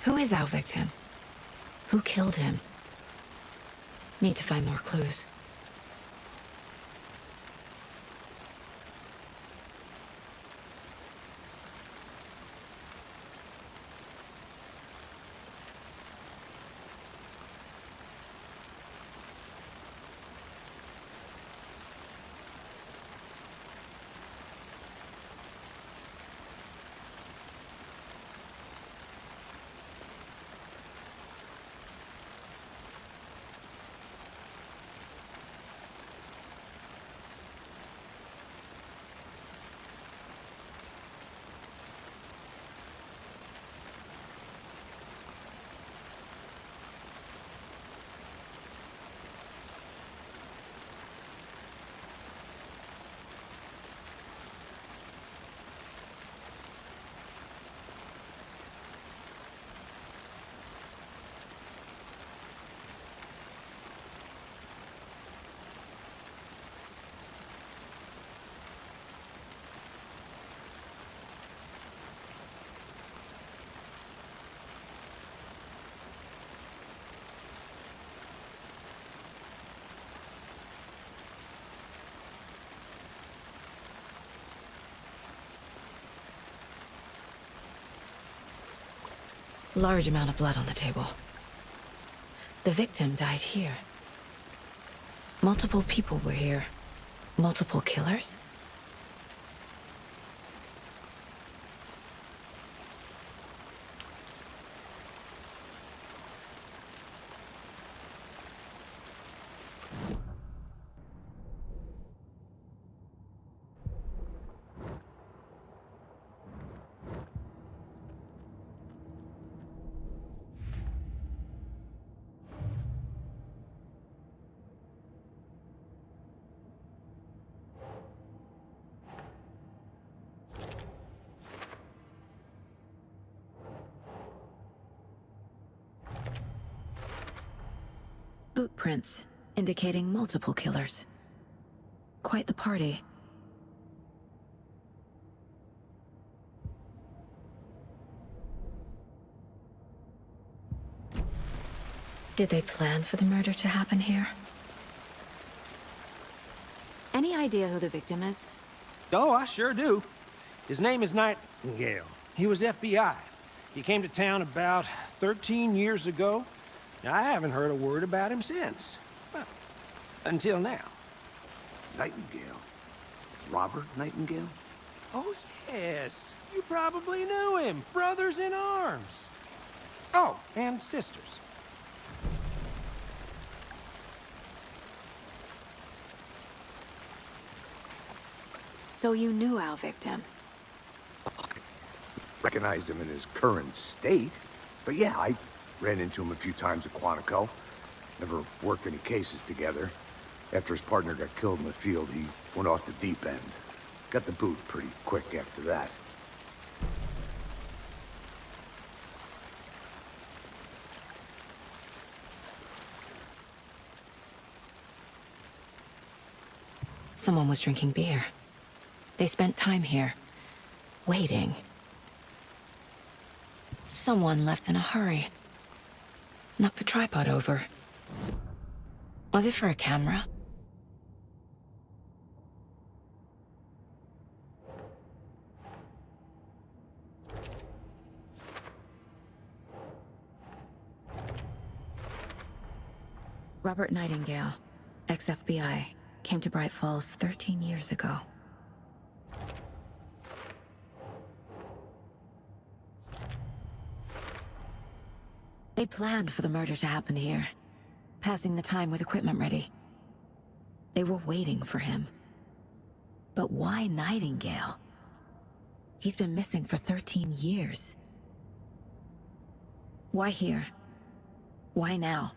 Who is our victim? Who killed him? Need to find more clues. Large amount of blood on the table. The victim died here. Multiple people were here. Multiple killers? Boot prints, indicating multiple killers. Quite the party. Did they plan for the murder to happen here? Any idea who the victim is? Oh, I sure do. His name is Nightingale. He was FBI. He came to town about 13 years ago. I haven't heard a word about him since. Well, until now. Nightingale? Robert Nightingale? Oh, yes. You probably knew him. Brothers in arms. Oh, and sisters. So you knew our victim? Recognize him in his current state. But yeah, I ran into him a few times at Quantico. Never worked any cases together. After his partner got killed in the field, he went off the deep end. Got the boot pretty quick after that. Someone was drinking beer. They spent time here, waiting. Someone left in a hurry. Knocked the tripod over. Was it for a camera? Robert Nightingale, ex-FBI, came to Bright Falls 13 years ago. They planned for the murder to happen here, passing the time with equipment ready. They were waiting for him. But why Nightingale? He's been missing for 13 years. Why here? Why now?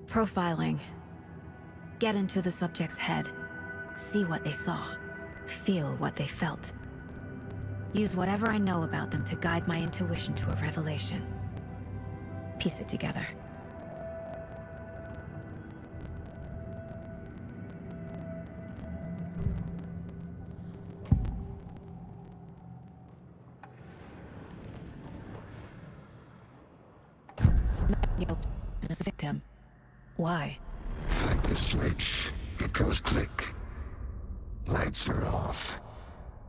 Profiling. Get into the subject's head. See what they saw. Feel what they felt. Use whatever I know about them to guide my intuition to a revelation. Piece it together. as the victim. Why? Flick the switch, it goes click. Lights are off.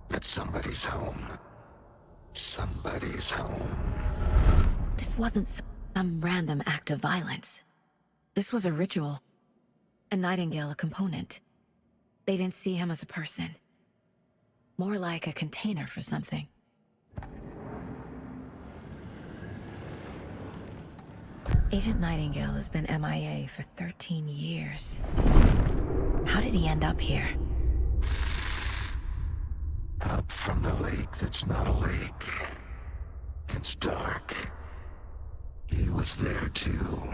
But somebody's home. Somebody's home. This wasn't some random act of violence. This was a ritual. And Nightingale a component. They didn't see him as a person. More like a container for something. Agent Nightingale has been MIA for 13 years. How did he end up here? Up from the lake that's not a lake. It's dark. He was there too.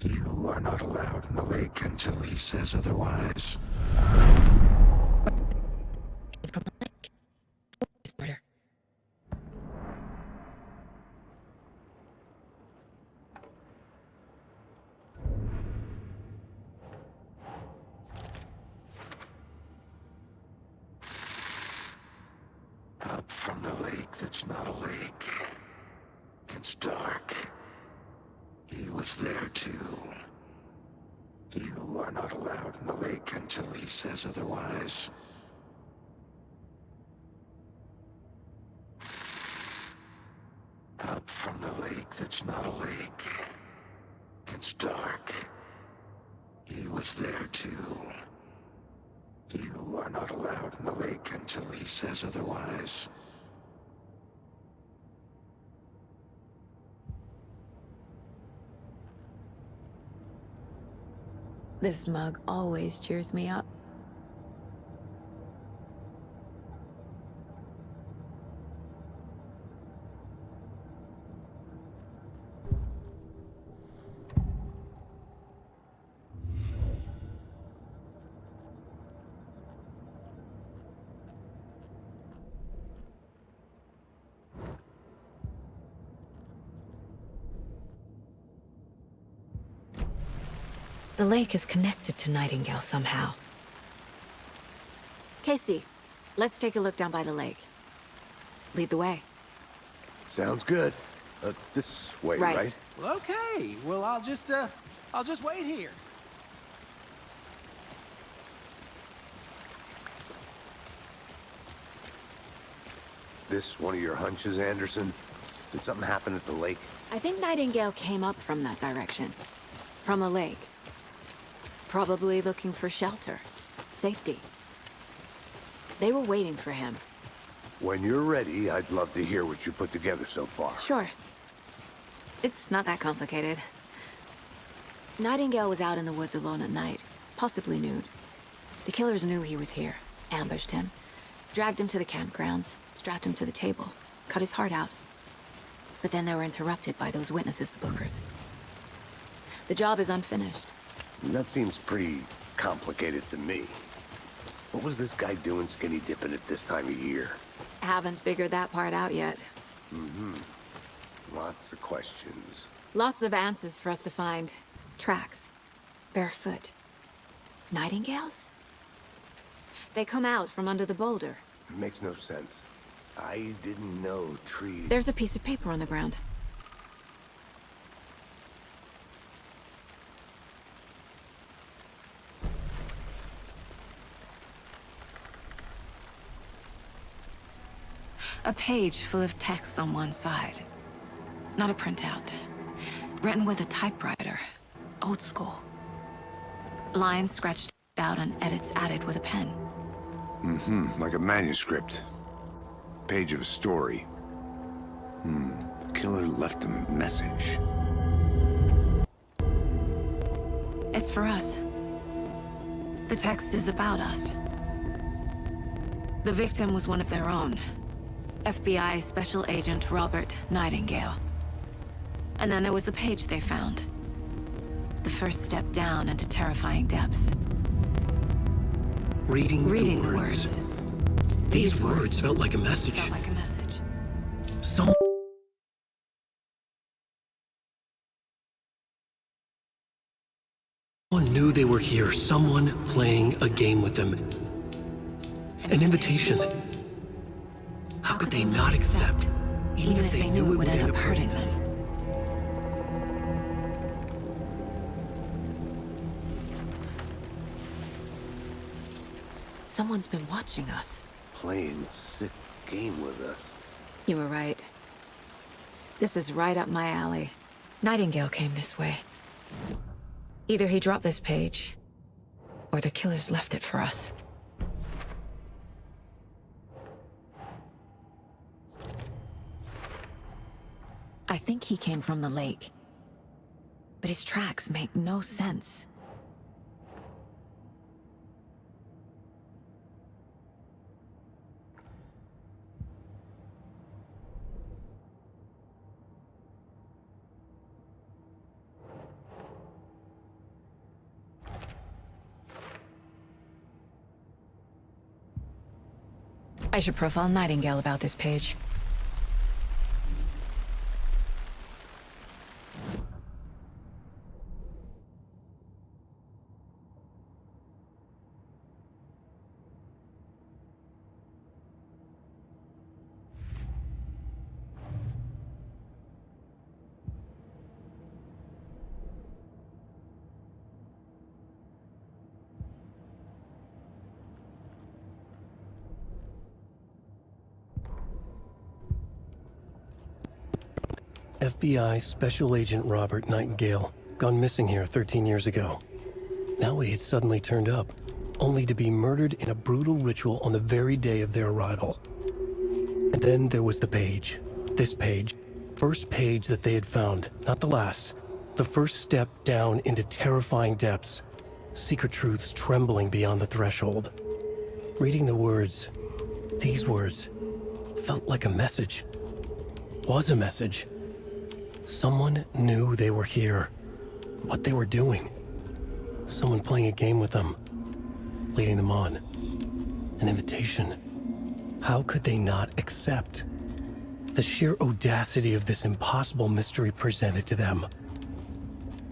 You are not allowed in the lake until he says otherwise. From the lake. Murder. Up from the lake that's not a lake. It's dark. He was there too. You are not allowed in the lake until he says otherwise. Up from the lake that's not a lake. It's dark. He was there too. You are not allowed in the lake until he says otherwise. This mug always cheers me up. The lake is connected to Nightingale somehow. Casey, let's take a look down by the lake. Lead the way. Sounds good. This way, Right. right? Well, okay. Well, I'll just wait here. This one of your hunches, Anderson? Did something happen at the lake? I think Nightingale came up from that direction. From the lake. Probably looking for shelter. Safety. They were waiting for him. When you're ready, I'd love to hear what you put together so far. Sure. It's not that complicated. Nightingale was out in the woods alone at night, possibly nude. The killers knew he was here, ambushed him, dragged him to the campgrounds, strapped him to the table, cut his heart out. But then they were interrupted by those witnesses, the Bookers. The job is unfinished. That seems pretty complicated to me. What was this guy doing skinny dipping at this time of year? Haven't figured that part out yet. Lots of questions. Lots of answers for us to find. Tracks. Barefoot. Nightingales? They come out from under the boulder. It makes no sense. I didn't know trees... There's a piece of paper on the ground. A page full of text on one side. Not a printout. Written with a typewriter. Old school. Lines scratched out and edits added with a pen. Like a manuscript. Page of a story. Killer left a message. It's for us. The text is about us. The victim was one of their own. FBI Special Agent Robert Nightingale. And then there was the page they found. The first step down into terrifying depths. Reading the words. These words felt like a message. Felt like a message. Someone knew they were here. Someone playing a game with them. An invitation. How could they not accept? Even if they knew it would end up hurting them. someone's been watching us. Playing a sick game with us. You were right. This is right up my alley. Nightingale came this way. Either he dropped this page, or the killers left it for us. I think he came from the lake. But his tracks make no sense. I should profile Nightingale about this page. FBI Special Agent Robert Nightingale, gone missing here 13 years ago. Now he had suddenly turned up, only to be murdered in a brutal ritual on the very day of their arrival. And then there was the page. This page. First page that they had found, not the last. The first step down into terrifying depths. Secret truths trembling beyond the threshold. Reading the words, these words, felt like a message. Was a message. Someone knew they were here, what they were doing. Someone playing a game with them, leading them on. An invitation. How could they not accept? The sheer audacity of this impossible mystery presented to them,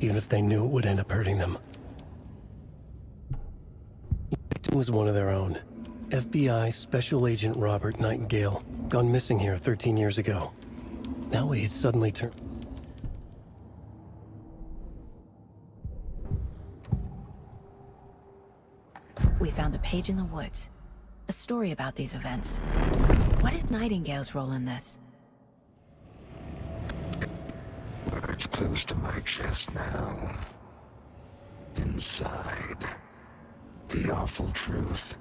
even if they knew it would end up hurting them. The victim was one of their own. FBI Special Agent Robert Nightingale, gone missing here 13 years ago. Now he had suddenly turned... We found a page in the woods. A story about these events. What is Nightingale's role in this? Words close to my chest now. Inside, the awful truth.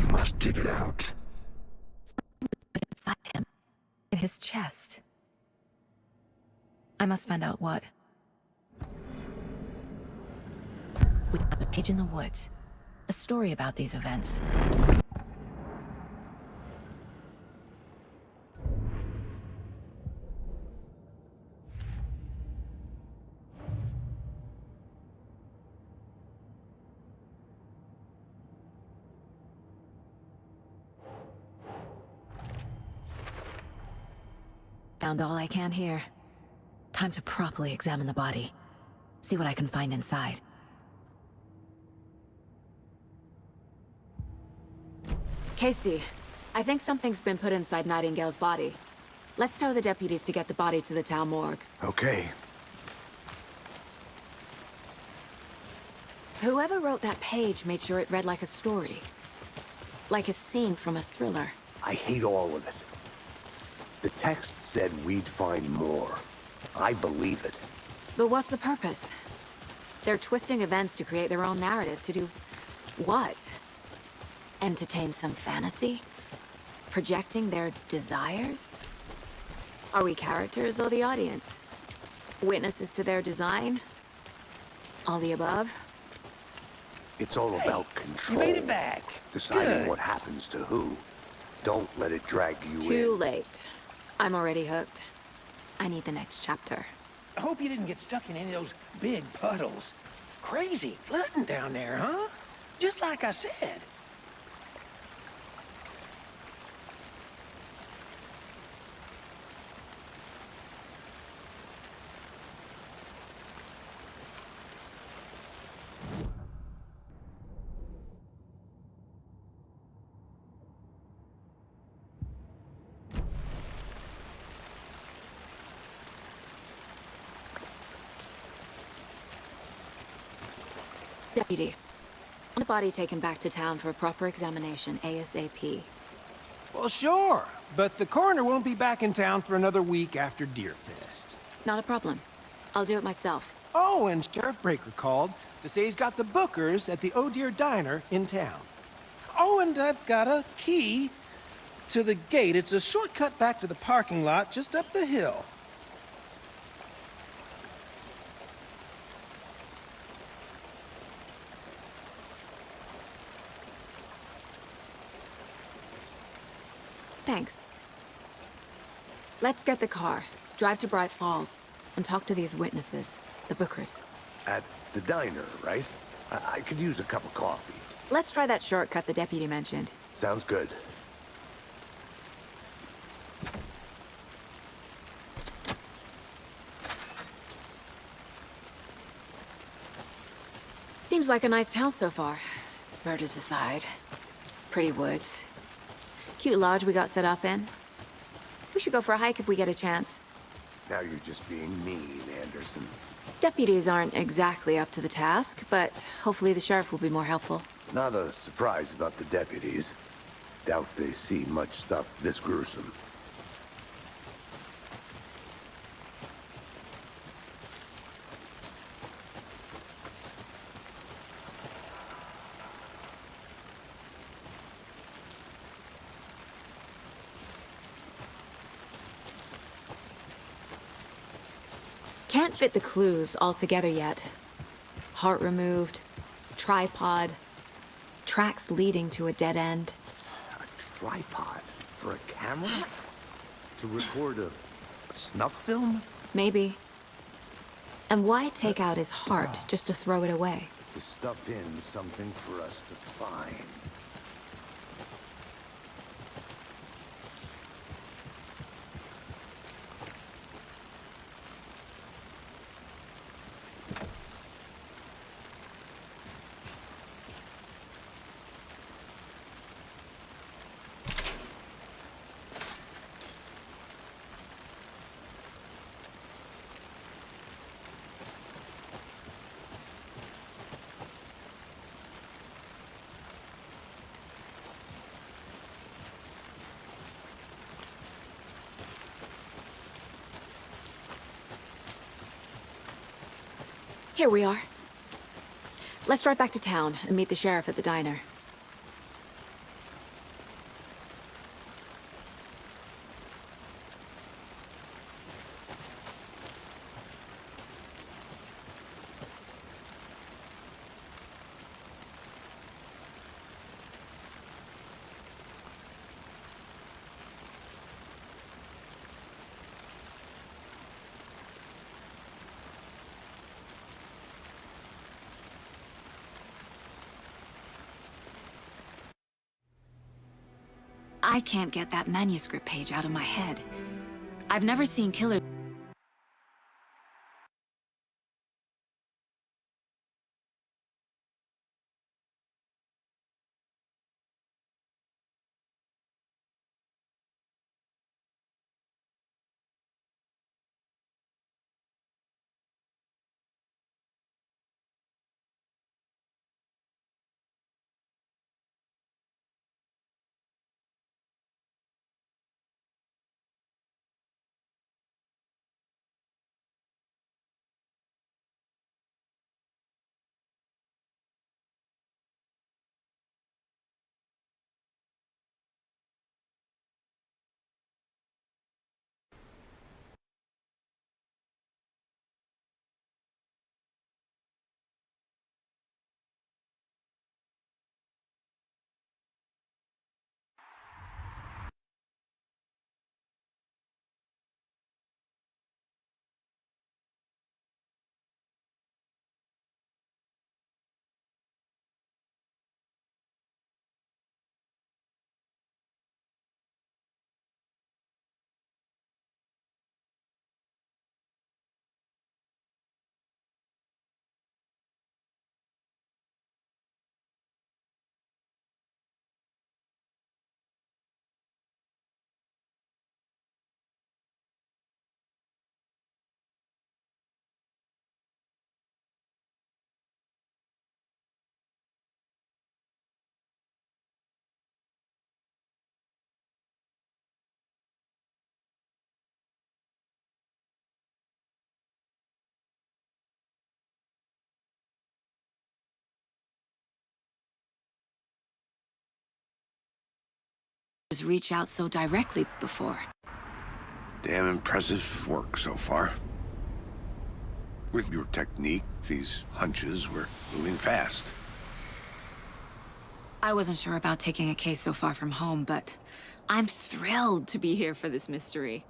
You must dig it out. Inside him. In his chest. I must find out what. We found a page in the woods. A story about these events. Found all I can here. Time to properly examine the body. See what I can find inside. Casey, I think something's been put inside Nightingale's body. Let's tell the deputies to get the body to the town morgue. Okay. Whoever wrote that page made sure it read like a story. Like a scene from a thriller. I hate all of it. The text said we'd find more. I believe it. But what's the purpose? They're twisting events to create their own narrative. To do what? Entertain some fantasy? Projecting their desires? Are we characters or the audience? Witnesses to their design? All the above? It's all about control. You made it back. Deciding Good. what happens to who. Don't let it drag you Too in. late. I'm already hooked. I need the next chapter. I hope you didn't get stuck in any of those big puddles. Crazy flooding down there, huh? Just like I said. Deputy, The body taken back to town for a proper examination, ASAP. Well, sure, but the coroner won't be back in town for another week after Deerfest. Not a problem. I'll do it myself. Oh, and Sheriff Breaker called to say he's got the Bookers at the Oh Dear Diner in town. Oh, and I've got a key to the gate. It's a shortcut back to the parking lot just up the hill. Thanks. Let's get the car, drive to Bright Falls, and talk to these witnesses, the Bookers. At the diner, right? I could use a cup of coffee. Let's try that shortcut the deputy mentioned. Sounds good. Seems like a nice town so far. Murders aside. Pretty woods. Cute lodge we got set up in. We should go for a hike if we get a chance. Now you're just being mean, Anderson. Deputies aren't exactly up to the task, but hopefully the sheriff will be more helpful. Not a surprise about the deputies. Doubt they see much stuff this gruesome. Can't fit the clues all together yet. Heart removed, tripod, tracks leading to a dead end. A tripod for a camera? To record a snuff film? Maybe. And why take out his heart just to throw it away? To stuff in something for us to find. Here we are. Let's drive back to town and meet the sheriff at the diner. I can't get that manuscript page out of my head. I've never seen killers detectives reach out so directly before. Damn impressive work so far. With your technique, these hunches were moving fast. I wasn't sure about taking a case so far from home, but I'm thrilled to be here for this mystery.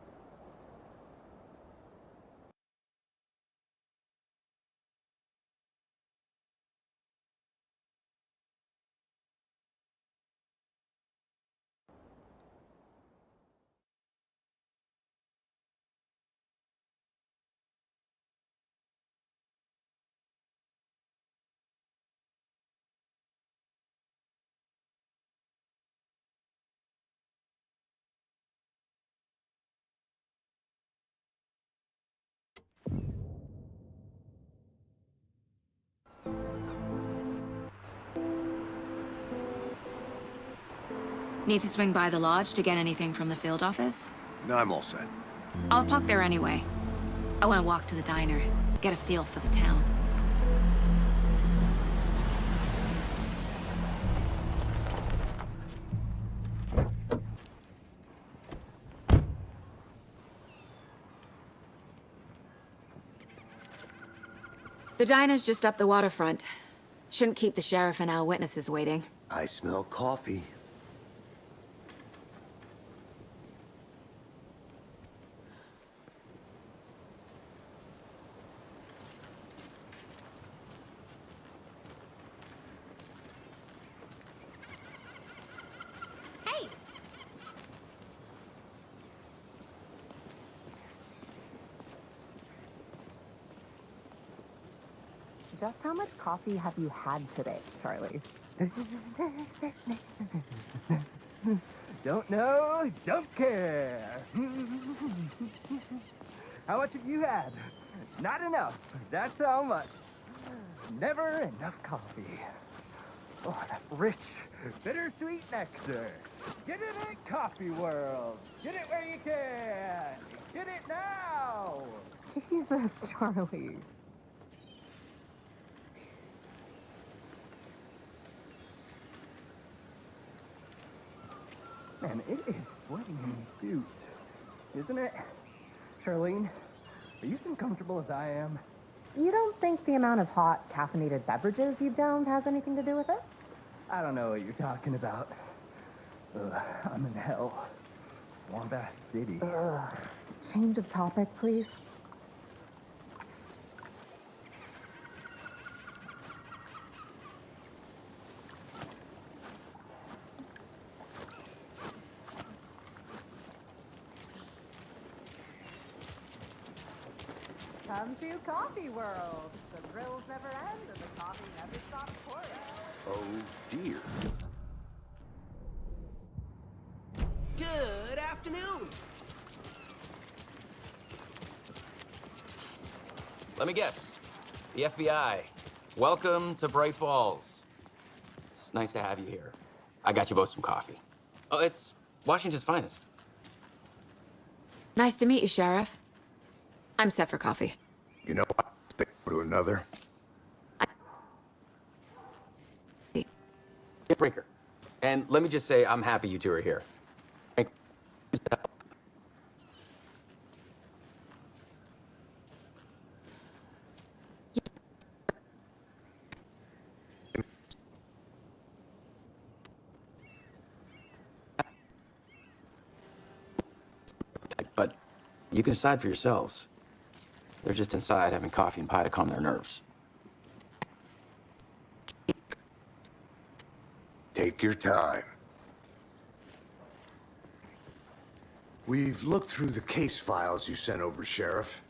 Need to swing by the lodge to get anything from the field office? No, I'm all set. I'll park there anyway. I want to walk to the diner, get a feel for the town. The diner's just up the waterfront. Shouldn't keep the sheriff and our witnesses waiting. I smell coffee. Hey! Just how much coffee have you had today, Charlie? Don't know, don't care. How much have you had? Not enough. That's how much. Never enough coffee. Oh, that rich, bittersweet nectar. Get it at Coffee World. Get it where you can. Get it now. Jesus, Charlie. Man, it is sweating in these suits, isn't it? Charlene, are you as uncomfortable as I am? You don't think the amount of hot, caffeinated beverages you've downed has anything to do with it? I don't know what you're talking about. Ugh, I'm in hell. Swamp-ass city. Ugh. Change of topic, please. Come to Coffee World. The thrills never end and the coffee never stops pouring. Oh, dear. Good afternoon. Let me guess. The FBI. Welcome to Bright Falls. It's nice to have you here. I got you both some coffee. Oh, it's Washington's finest. Nice to meet you, Sheriff. I'm set for coffee. You know, I think to another. Brinker. And let me just say, I'm happy you two are here. But you can decide for yourselves. They're just inside having coffee and pie to calm their nerves. Take your time. We've looked through the case files you sent over, Sheriff.